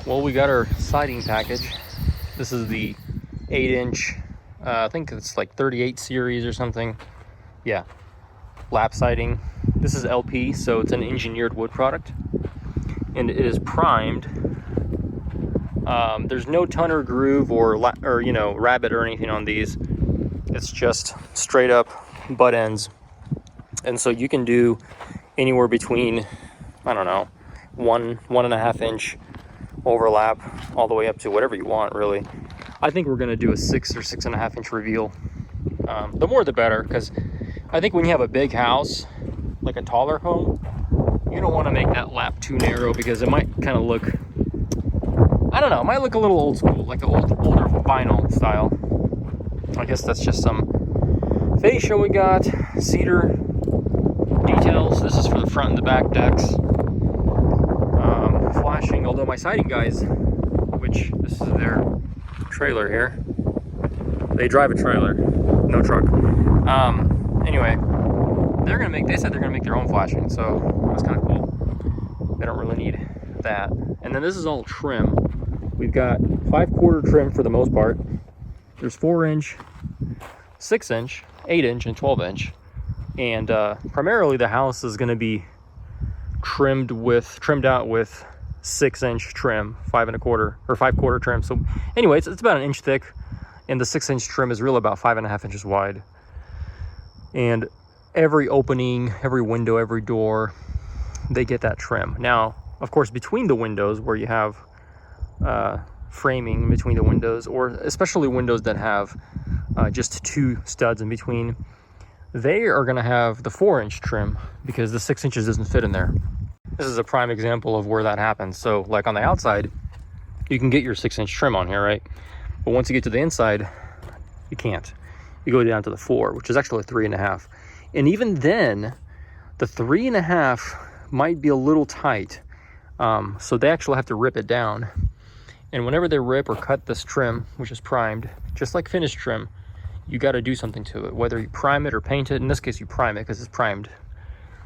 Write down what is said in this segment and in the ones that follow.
Well, we got our siding package. This is the 8-inch, I think it's like 38 series or something. Yeah, lap siding. This is LP, so it's an engineered wood product, and it is primed. There's no tonner groove or rabbet or anything on these. It's just straight up butt ends, and so you can do anywhere between, I don't know, 1.5 inch overlap all the way up to whatever you want, really. I think we're gonna do a 6 or 6.5 inch reveal. The more the better, because I think when you have a big house, like a taller home, you don't want to make that lap too narrow, because it might kind of look, I don't know, it might look a little old school, like an older vinyl style. I guess that's just some fascia we got. Cedar details. This is for the front and the back decks. Flashing, although my siding guys, which this is their trailer here, they drive a trailer, no truck. Anyway, they said they're gonna make their own flashing, so that's kind of cool. They don't really need that. And then this is all trim. We've got 5/4 trim for the most part. There's 4-inch, 6-inch, 8-inch, and 12-inch. And primarily the house is going to be trimmed out with 6-inch trim, 5.25 or 5/4 trim. So anyway, it's about an inch thick, and the 6-inch trim is really about 5.5 inches wide. And every opening, every window, every door, they get that trim. Now, of course, between the windows where you have framing between the windows, or especially windows that have just 2 studs in between, they are going to have the 4-inch trim because the 6 inches doesn't fit in there. This is a prime example of where that happens. So like on the outside, you can get your 6-inch trim on here, right? But once you get to the inside, you can't. You go down to the 4, which is actually 3.5. And even then, the 3.5 might be a little tight. So they actually have to rip it down. And whenever they rip or cut this trim, which is primed, just like finished trim, you got to do something to it, whether you prime it or paint it. In this case, you prime it because it's primed.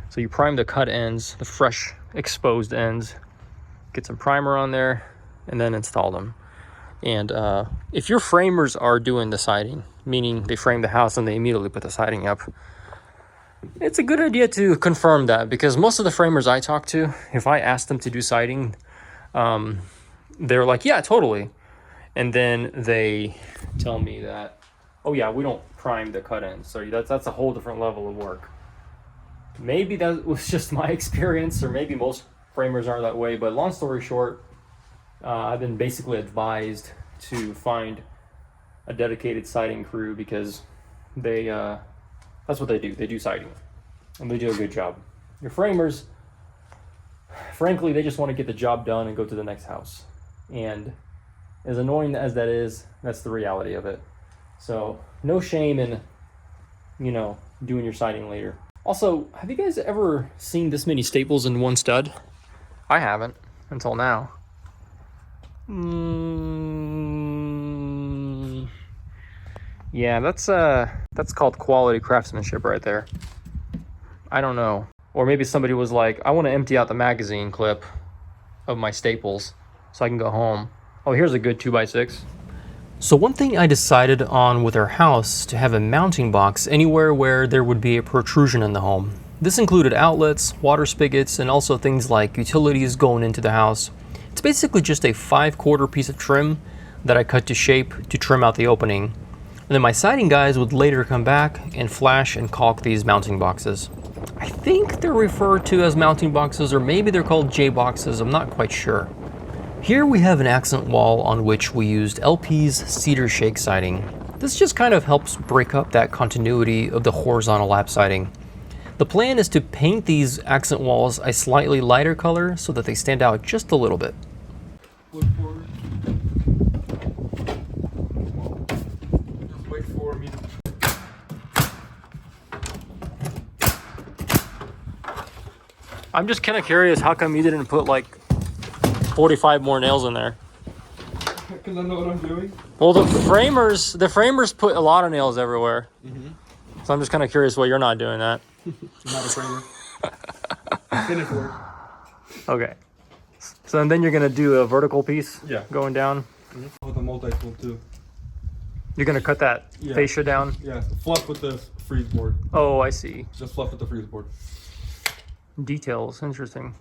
So you prime the cut ends, the fresh exposed ends, get some primer on there, and then install them. And if your framers are doing the siding, meaning they frame the house and they immediately put the siding up, it's a good idea to confirm that, because most of the framers I talk to, if I ask them to do siding, they're like, yeah, totally. And then they tell me that, oh yeah, we don't prime the cut ends. So that's a whole different level of work. Maybe that was just my experience, or maybe most framers are that way. But long story short, I've been basically advised to find a dedicated siding crew, because they that's what they do. They do siding, and they do a good job. Your framers, frankly, they just want to get the job done and go to the next house. And as annoying as that is, that's the reality of it. So no shame in, doing your siding later. Also, have you guys ever seen this many staples in one stud? I haven't until now. Yeah, that's called quality craftsmanship right there. I don't know. Or maybe somebody was like, I want to empty out the magazine clip of my staples so I can go home. Oh, here's a good 2x6. So one thing I decided on with our house to have a mounting box anywhere where there would be a protrusion in the home. This included outlets, water spigots, and also things like utilities going into the house. It's basically just a 5/4 piece of trim that I cut to shape to trim out the opening. And then my siding guys would later come back and flash and caulk these mounting boxes. I think they're referred to as mounting boxes, or maybe they're called J-boxes, I'm not quite sure. Here we have an accent wall on which we used LP's Cedar shake siding. This just kind of helps break up that continuity of the horizontal lap siding. The plan is to paint these accent walls a slightly lighter color so that they stand out just a little bit. Just wait for me. I'm just kind of curious, how come you didn't put like 45 more nails in there? Because I know what I'm doing. Well, the framers put a lot of nails everywhere. So I'm just kind of curious why you're not doing that. I'm not a framer. Finished work. Okay. So and then you're gonna do a vertical piece. Yeah. Going down. With a multi-tool too. You're gonna cut that fascia down. Yeah. Fluff with the freeze board. Oh, I see. Just fluff with the freeze board. Details. Interesting.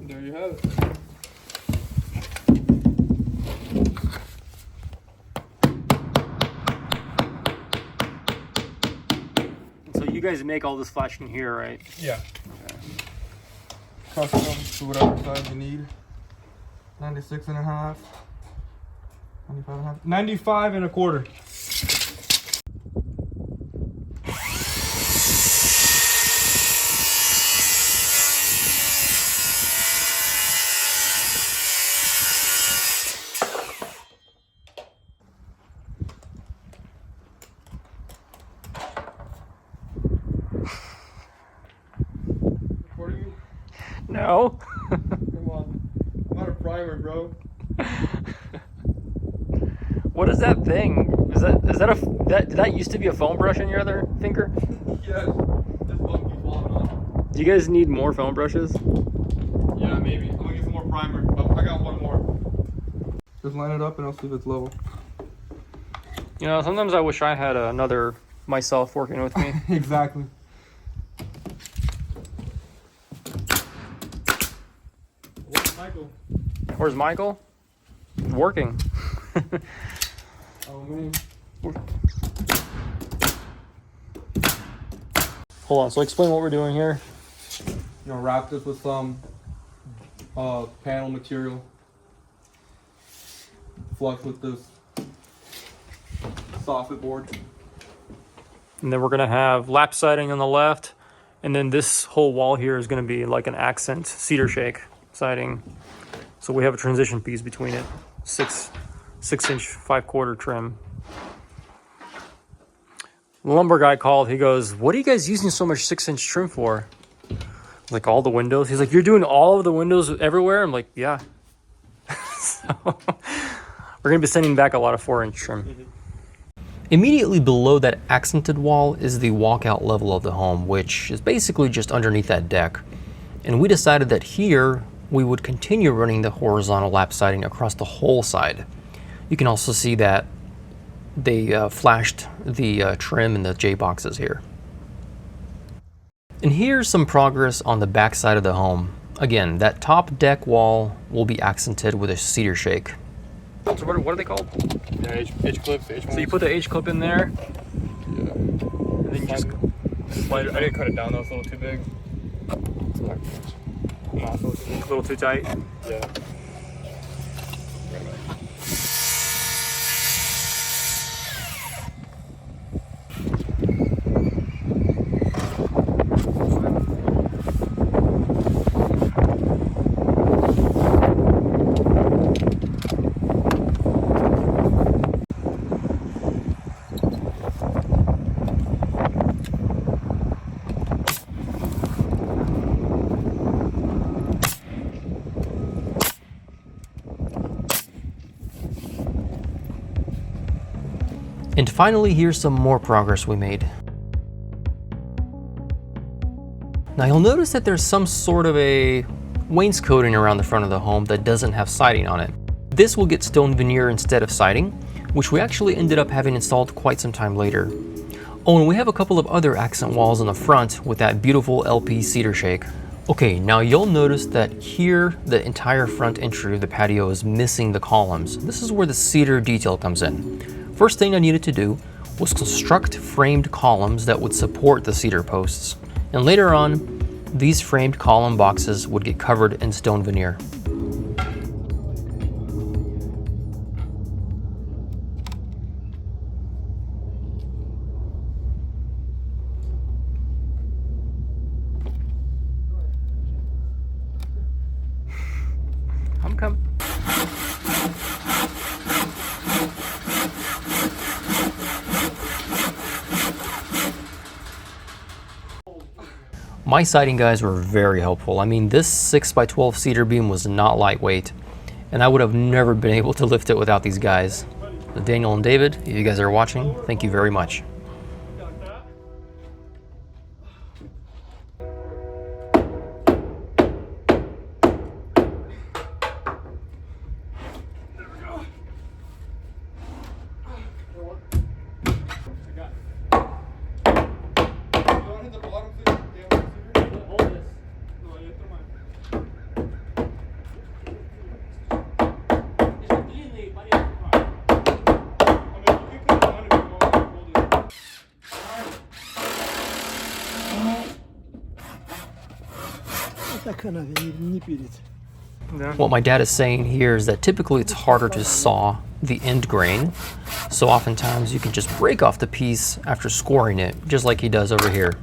There you have it. So you guys make all this flashing here, right? Yeah. Okay. Custom to whatever size you need. 96 and a half. 95 and a half. 95 and a quarter. Recording you? No. Come on. I'm not a primer, bro. What is that thing? Did that used to be a foam brush in your other finger? Yes. This one keeps falling on. Do you guys need more foam brushes? Yeah, maybe. I'm gonna get some more primer. Oh, I got one more. Just line it up and I'll see if it's level. You know, sometimes I wish I had another myself working with me. Exactly. Where's Michael? Where's Michael? Working. Oh man. Hold on, so explain what we're doing here. You know, wrap this with some panel material. Flush with this soffit board. And then we're gonna have lap siding on the left, and then this whole wall here is gonna be like an accent cedar shake siding. So we have a transition piece between it, 6 inch 5/4 trim. The lumber guy called. He goes, "What are you guys using so much 6-inch trim for?" Like all the windows. He's like, "You're doing all of the windows everywhere?" I'm like, "Yeah." So we're gonna be sending back a lot of 4-inch trim. Immediately below that accented wall is the walkout level of the home, which is basically just underneath that deck. And we decided that here we would continue running the horizontal lap siding across the whole side. You can also see that they flashed the trim in the J boxes here. And here's some progress on the back side of the home. Again, that top deck wall will be accented with a cedar shake. So what are they called? Yeah, H-clips, H-ones. So you put the H clip in there, Yeah. and then you just slide it. I didn't cut it down though, it's a little too big. It's not much. A little too tight. Yeah. And finally, here's some more progress we made. Now you'll notice that there's some sort of a wainscoting around the front of the home that doesn't have siding on it. This will get stone veneer instead of siding, which we actually ended up having installed quite some time later. Oh, and we have a couple of other accent walls on the front with that beautiful LP cedar shake. Okay, now you'll notice that here the entire front entry of the patio is missing the columns. This is where the cedar detail comes in. First thing I needed to do was construct framed columns that would support the cedar posts. And later on, these framed column boxes would get covered in stone veneer. I'm coming. My siding guys were very helpful. I mean, this 6x12 cedar beam was not lightweight, and I would have never been able to lift it without these guys. Daniel and David, if you guys are watching, thank you very much. What my dad is saying here is that typically it's harder to saw the end grain, so oftentimes you can just break off the piece after scoring it, just like he does over here.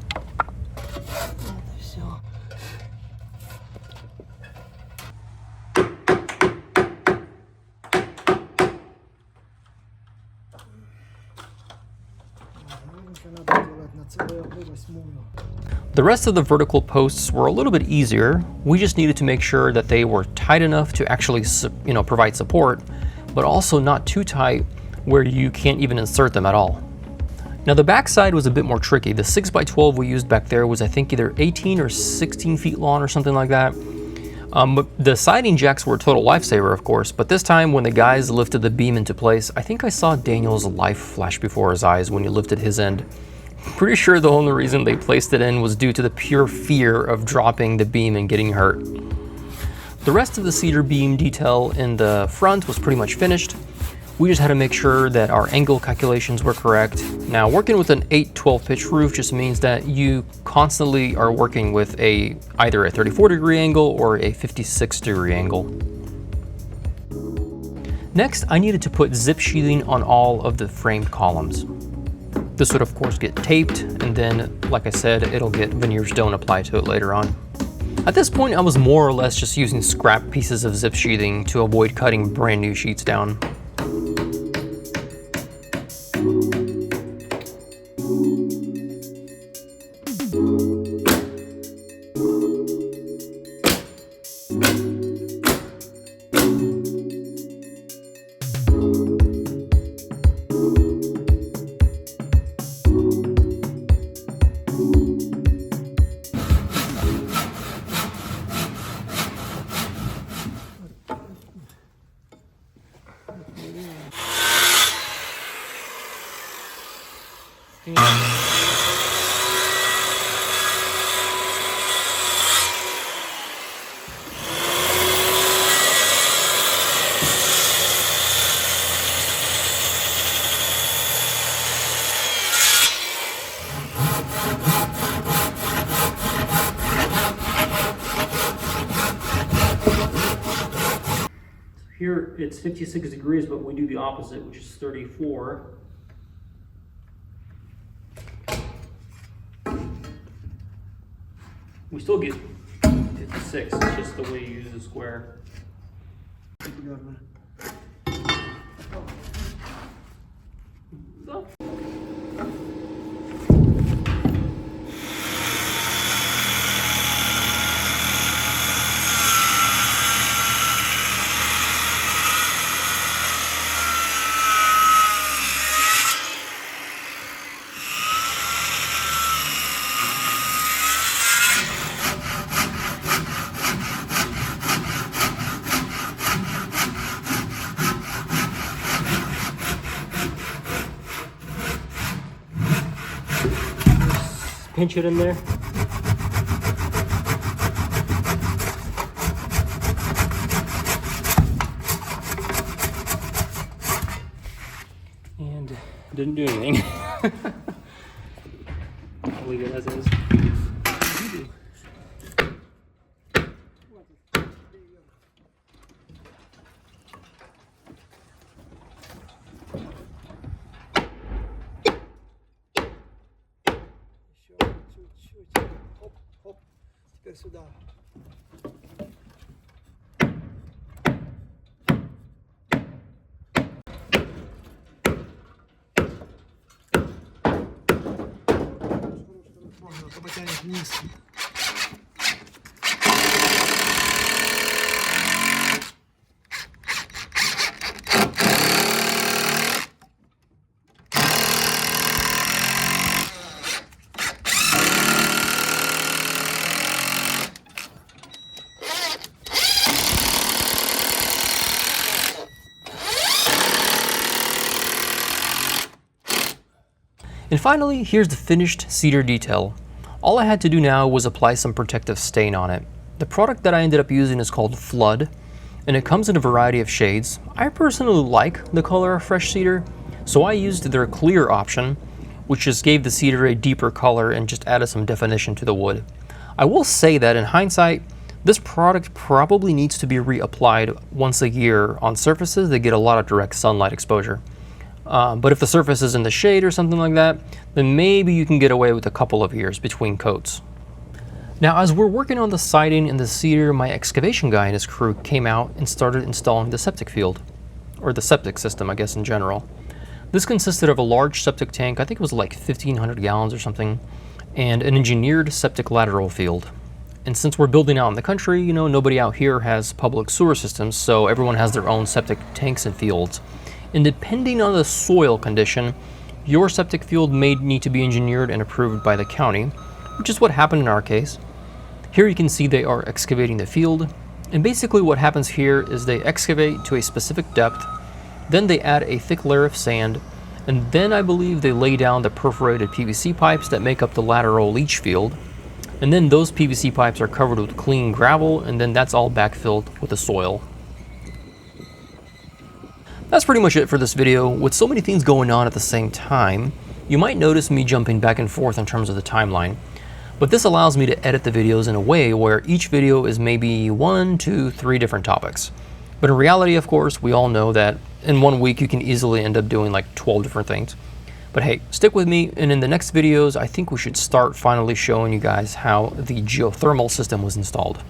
The rest of the vertical posts were a little bit easier. We just needed to make sure that they were tight enough to actually, provide support, but also not too tight where you can't even insert them at all. Now the backside was a bit more tricky. The 6x12 we used back there was, I think, either 18 or 16 feet long or something like that. But the siding jacks were a total lifesaver, of course, but this time when the guys lifted the beam into place, I think I saw Daniel's life flash before his eyes when he lifted his end. Pretty sure the only reason they placed it in was due to the pure fear of dropping the beam and getting hurt. The rest of the cedar beam detail in the front was pretty much finished. We just had to make sure that our angle calculations were correct. Now, working with an 8/12 pitch roof just means that you constantly are working with either a 34-degree angle or a 56-degree angle. Next, I needed to put zip sheathing on all of the framed columns. This would of course get taped, and then, like I said, it'll get veneer stone applied to it later on. At this point, I was more or less just using scrap pieces of zip sheathing to avoid cutting brand new sheets down. Here it's 56 degrees, but we do the opposite, which is 34. We still get 56, it's just the way you use the square. Pinch it in there. And didn't do anything. I'll leave it as is. Теперь сюда. Потянет вниз. And finally, here's the finished cedar detail. All I had to do now was apply some protective stain on it. The product that I ended up using is called Flood, and it comes in a variety of shades. I personally like the color of fresh cedar, so I used their clear option, which just gave the cedar a deeper color and just added some definition to the wood. I will say that in hindsight, this product probably needs to be reapplied once a year on surfaces that get a lot of direct sunlight exposure. But if the surface is in the shade or something like that, then maybe you can get away with a couple of years between coats. Now, as we're working on the siding and the cedar, my excavation guy and his crew came out and started installing the septic field, or the septic system, I guess, in general. This consisted of a large septic tank, I think it was like 1,500 gallons or something, and an engineered septic lateral field. And since we're building out in the country, you know, nobody out here has public sewer systems, so everyone has their own septic tanks and fields. And depending on the soil condition, your septic field may need to be engineered and approved by the county, which is what happened in our case. Here you can see they are excavating the field, and basically what happens here is they excavate to a specific depth, then they add a thick layer of sand, and then I believe they lay down the perforated PVC pipes that make up the lateral leach field, and then those PVC pipes are covered with clean gravel, and then that's all backfilled with the soil. That's pretty much it for this video. With so many things going on at the same time, you might notice me jumping back and forth in terms of the timeline. But this allows me to edit the videos in a way where each video is maybe 1, 2, 3 different topics. But in reality, of course, we all know that in 1 week you can easily end up doing like 12 different things. But hey, stick with me, and in the next videos, I think we should start finally showing you guys how the geothermal system was installed.